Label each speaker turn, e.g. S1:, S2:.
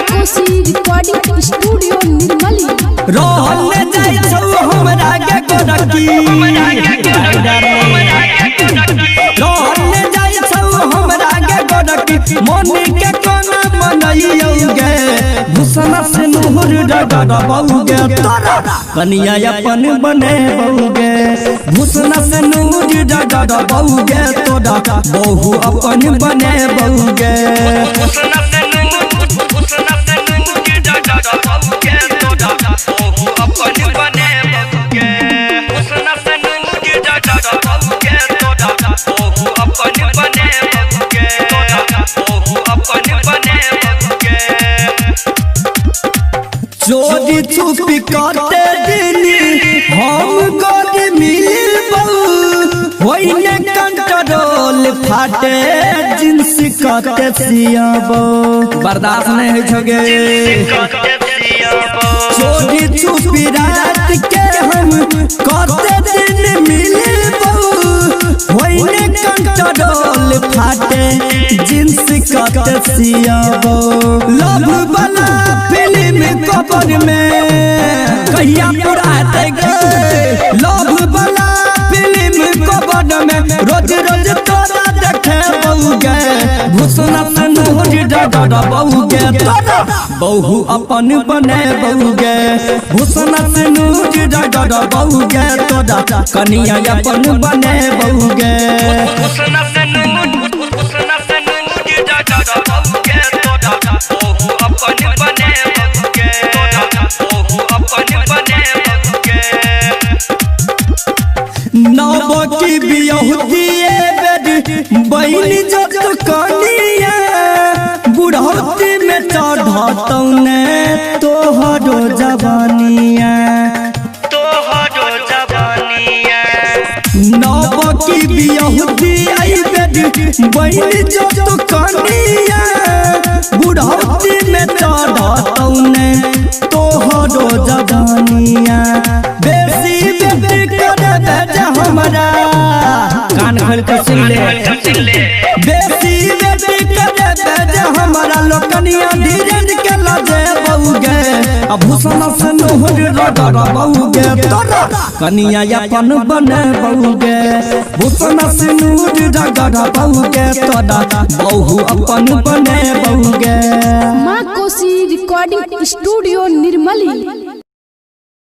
S1: Recording studio Nirmali
S2: रोहन जाई छौ हमरा के गोरकी रोहन जाई छौ हमरा के गोरकी मोनी के कोना मनइयोगे भूषण से नूर डगड़बौगे तोरा कनिया अपन बनेबौगे भूषण से नूर डगड़बौगे तोरा बहु अपन बनेबौगे चोरी छुपी करते दिनी हम गोरी मिलबौ होइने कंट्रोल फाटे जिंस कते सियाबो बर्दाश्त नहीं होइ छगे चोरी छुपी रात के हम करते दिन मिलबौ होइने कंट्रोल फाटे जिंस कते सियाबो लव वाला फिल्म कबर में कहिया पूरा देगे लव वाला फिल्म कबर में रोज रोज तोरा देखे बहुगे भूषण से नूर डगड़बौगे तोरा बहु अपन बने बहुगे भूषण से नूर डगड़बौगे तोरा कनिया अपन बने बहुगे नव की बियहुतिए बेड बहिनी जत कनिया बुढ़ौती में चढ़तौने तोहरो जवानिया नव की बियहुती आई बेड बहिनी जत कनिया बुढ़ौती में चढ़तौने तोहरो जवानिया बेसी बेटी करे बेटा हमरा कान खोल के सुन ले बेसी बेटी करे बेटा हमरा लोकनिया धीरज के लजे बहुगे भूषण से नूर डगड़बौगे तोरा कनिया अपन बने बहुगे भूषण से नूर डगड़बौगे तोरा बहु अपन बने बहुगे
S1: माँ कोसी रिकॉर्डिंग स्टूडियो निर्मली।